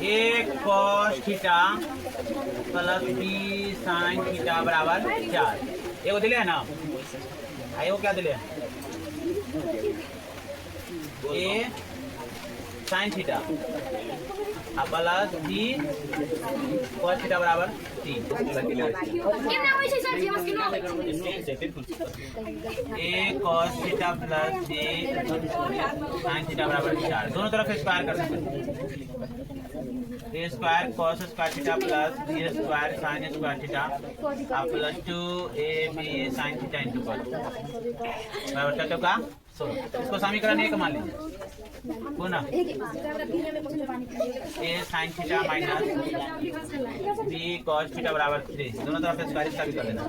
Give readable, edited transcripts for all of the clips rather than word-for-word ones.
ए cos theta plus b sine theta बराबर 4। एगो दिले है ना, एगो क्या दिले a sine theta plus b cos theta बराबर 3। A cos theta plus b sine theta बराबर 4। दोनों तरफ स्क्वायर कर सकते हैं। A square cos square theta plus b square sine square theta plus 2 a b sine theta into cos बराबर 4 का 16। इसको समीकरण 1 मान लीजिए पुनः a sine theta minus b cos theta बराबर 3। दोनों तरफ स्क्वायर इसका भी कर देना।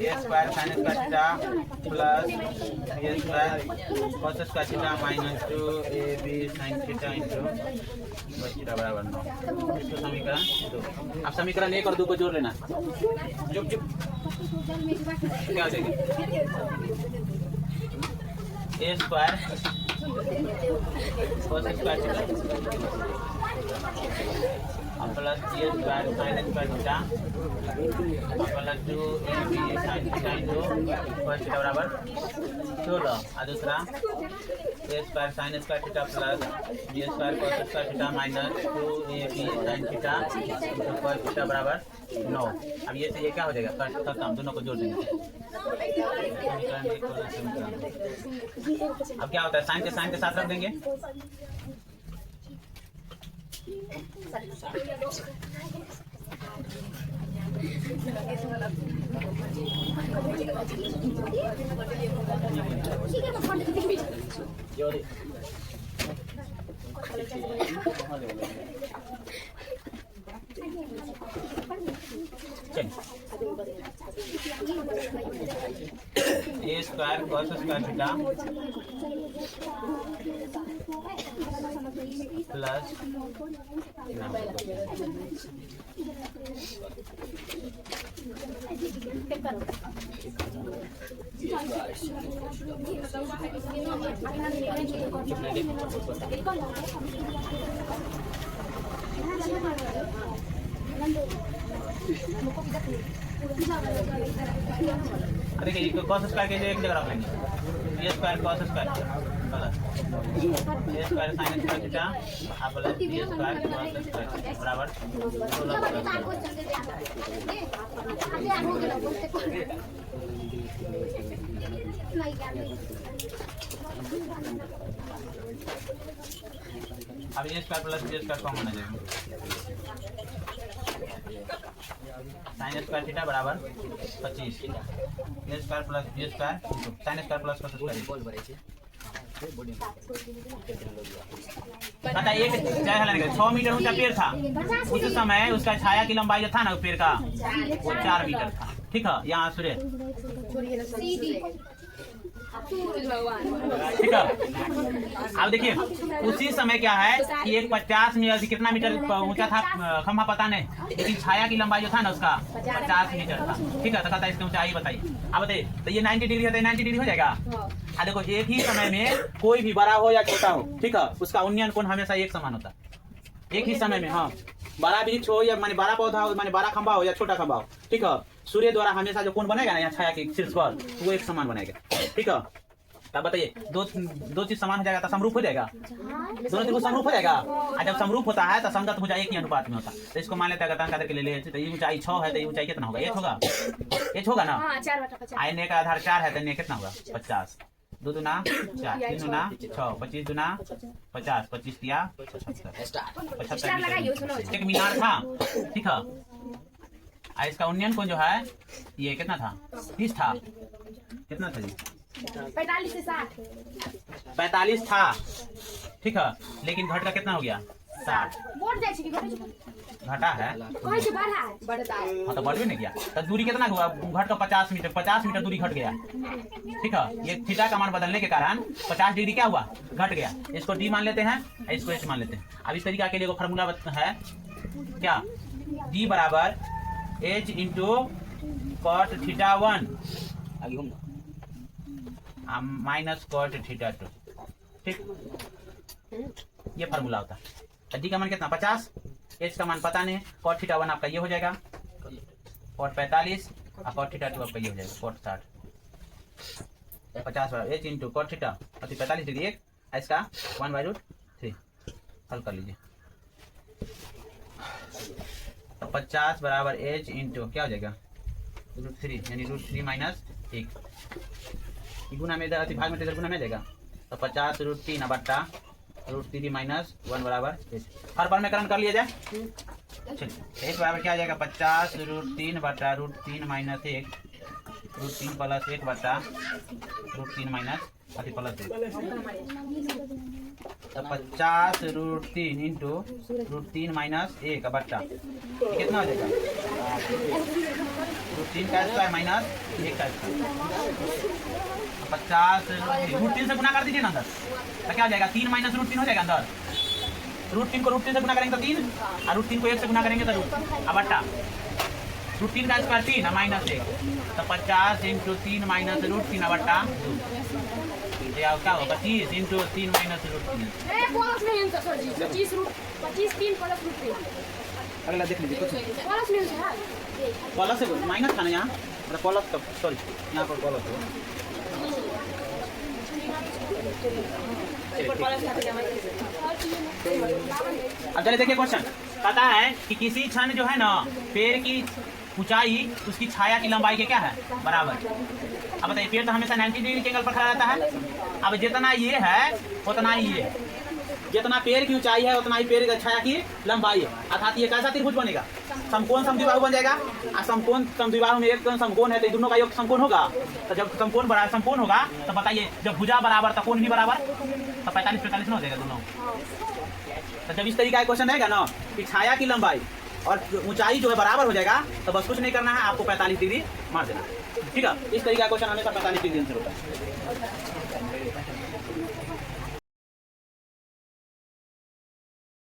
A square sine square theta plus b square cos square theta minus 2 a b sine theta into cos theta बराबर 9। इसको समीकरण 2। अब समीकरण 1 और 2 को जोड़ लेना। चुप चुप क्या हो जाएगा? A square cos square theta plus b square sine square theta plus 2 a b sine theta into cos theta बराबर 16। और दूसरा a square sine square theta plus b square cos square theta minus 2 a b sine theta into cos theta बराबर 9। अब ये से ये क्या हो जाएगा? खत्म, दोनों को जोड़ देंगे। अब क्या होता है? साइन के साथ रख देंगे। A square cos square theta plus देखिए cos स्क्वायर के लिए एक जगह रख लेंगे। A square cos square plus a square sine square theta plus b square cos square बराबर 16। अब a square plus b square common आ जाएगा। साइन स्क्वायर थीटा बराबर 25। A square plus b square sine square plus cos square. पता एक जगह लगा 6 metre ऊंचा पेड़ था। उस समय उसका छाया की लंबाई जो था ना पेड़ का वो 4 मीटर था। ठीक है, यहाँ सूर्य ठीक है। अब देखिए उसी समय क्या है कि एक 50 मीटर कितना मीटर ऊंचा था खंभा पता नहीं, लेकिन छाया की लंबाई जो था ना उसका 50 मीटर था। ठीक है, तो कहता है इसकी ऊंचाई बताइए। अब बताइए तो ये 90 डिग्री है तो 90 डिग्री हो जाएगा। देखो एक ही समय में कोई भी बड़ा हो या छोटा हो, ठीक है, उसका उन्नयन कोण हमेशा एक समान होता है। एक ही समय में, हाँ, बड़ा वृक्ष हो या माने बड़ा पौधा हो, माने बड़ा खंभा हो या छोटा खंभा हो, ठीक है, सूर्य द्वारा हमेशा जो कोण बनेगा ना यहाँ छाया के शीर्ष पर वो एक समान बनेगा। ठीक है, तब बताइए दो चीज समान हो जाएगा तो समरूप हो जाएगा। दोनों चीज समरूप हो जाएगा। और जब समरूप होता है तो संगत हो जाए एक ही अनुपात में होता है। तो इसको मान लेते हैं करके ले लेते तो ये ऊंचाई 6 है तो ये ऊंचाई कितना होगा? 1 होगा, 1 होगा ना। आयने का आधार 4 है तो ये कितना होगा? 50। 2 दूना 4, 3 दूना 6, 25 दूना 50, 25 दिया 75। एक मीनार था, ठीक है, इसका उन्नयन कोण जो है ये कितना था? 30 था। कितना था जी? 45 से 60। 45 था, ठीक है, लेकिन घट का कितना हो गया? 60। घटा है हाँ तो बढ़ भी नहीं गया। तो दूरी कितना हुआ? घट का 50 मीटर दूरी घट गया। ठीक है, ये थीटा का मान बदलने के कारण 50 डिग्री क्या हुआ? घट गया। इसको डी मान लेते हैं, इसको एच मान लेते हैं। अब इस तरीका के लिए फॉर्मूला है क्या? डी बराबर H into cot theta 1 minus cot theta 2। ठीक, ये फार्मूला होता है। डी का मान कितना 50, एच का मान पता नहीं, कॉट थीटा 1 आपका ये हो जाएगा कॉट 45 और कॉट थीटा 2 आपका ये हो जाएगा कॉट 60। 50 बराबर H into cot theta 45 degree 1, इसका 1/√3 हल कर लीजिए। तो 50 बराबर एच इंटू क्या हो जाएगा √3 यानी √3 माइनस 1 गुना में इधर भाग में इधर गुना में जाएगा। तो 50 √3 बट्टा √3 माइनस 1 बराबर एच। हर बार में करण कर लिया जाए। चलिए एच बराबर क्या आ जाएगा 50 √3 बट्टा √3 माइनस 1 √3 प्लस 1 बट्टा √3 माइनस प्लस 1। तो 50 √3 इंटू √3 माइनस 1 बट्टा कितना हो जाएगा √3 का स्क्वायर माइनस 1 का स्क्वायर। 50 √3 से गुना कर दीजिए ना अंदर, तो क्या हो जाएगा 3 माइनस √3 हो जाएगा अंदर। √3 को √3 से गुना करेंगे तो 3 और √3 को 1 से गुना करेंगे तो बट्टा √3 का स्क्वायर 3 माइनस 1। तो 50 इंटू 3 माइनस √3 बट्टा क्या होगा 25 इंटू 3 माइनस √3। अगला देख लीजिए प्लस से माइनस था ना यहाँ प्लस का सॉरी यहाँ पर प्लस हो। अब चलिए देखिए क्वेश्चन पता है कि किसी क्षण जो है ना पेड़ की ऊंचाई उसकी छाया की लंबाई के क्या है बराबर। अब बताइए पेड़ तो हमेशा 90 डिग्री के एंगल पर खड़ा रहता है। अब जितना ये है उतना ही ये, जितना पेड़ की ऊंचाई है उतना ही पेड़ की छाया की लंबाई है। अर्थात ये कैसा त्रिभुज बनेगा समकोण समद्विबाहु बन जाएगा। और समकोण समद्विबाहु में एक कोण समकोण है तो दोनों का योग समकोण होगा। तो जब समकोण बराबर समकोण होगा तो बताइए जब भुजा बराबर तो कोण भी बराबर तो 45-45 ना हो जाएगा दोनों। तो जब इस तरीका का क्वेश्चन रहेगा ना कि छाया की लंबाई और ऊंचाई जो है बराबर हो जाएगा तो बस कुछ नहीं करना है, आपको 45 डिग्री मार देना। ठीक है, इस तरीके का क्वेश्चन हमेशा 45 डिग्री आंसर होता है।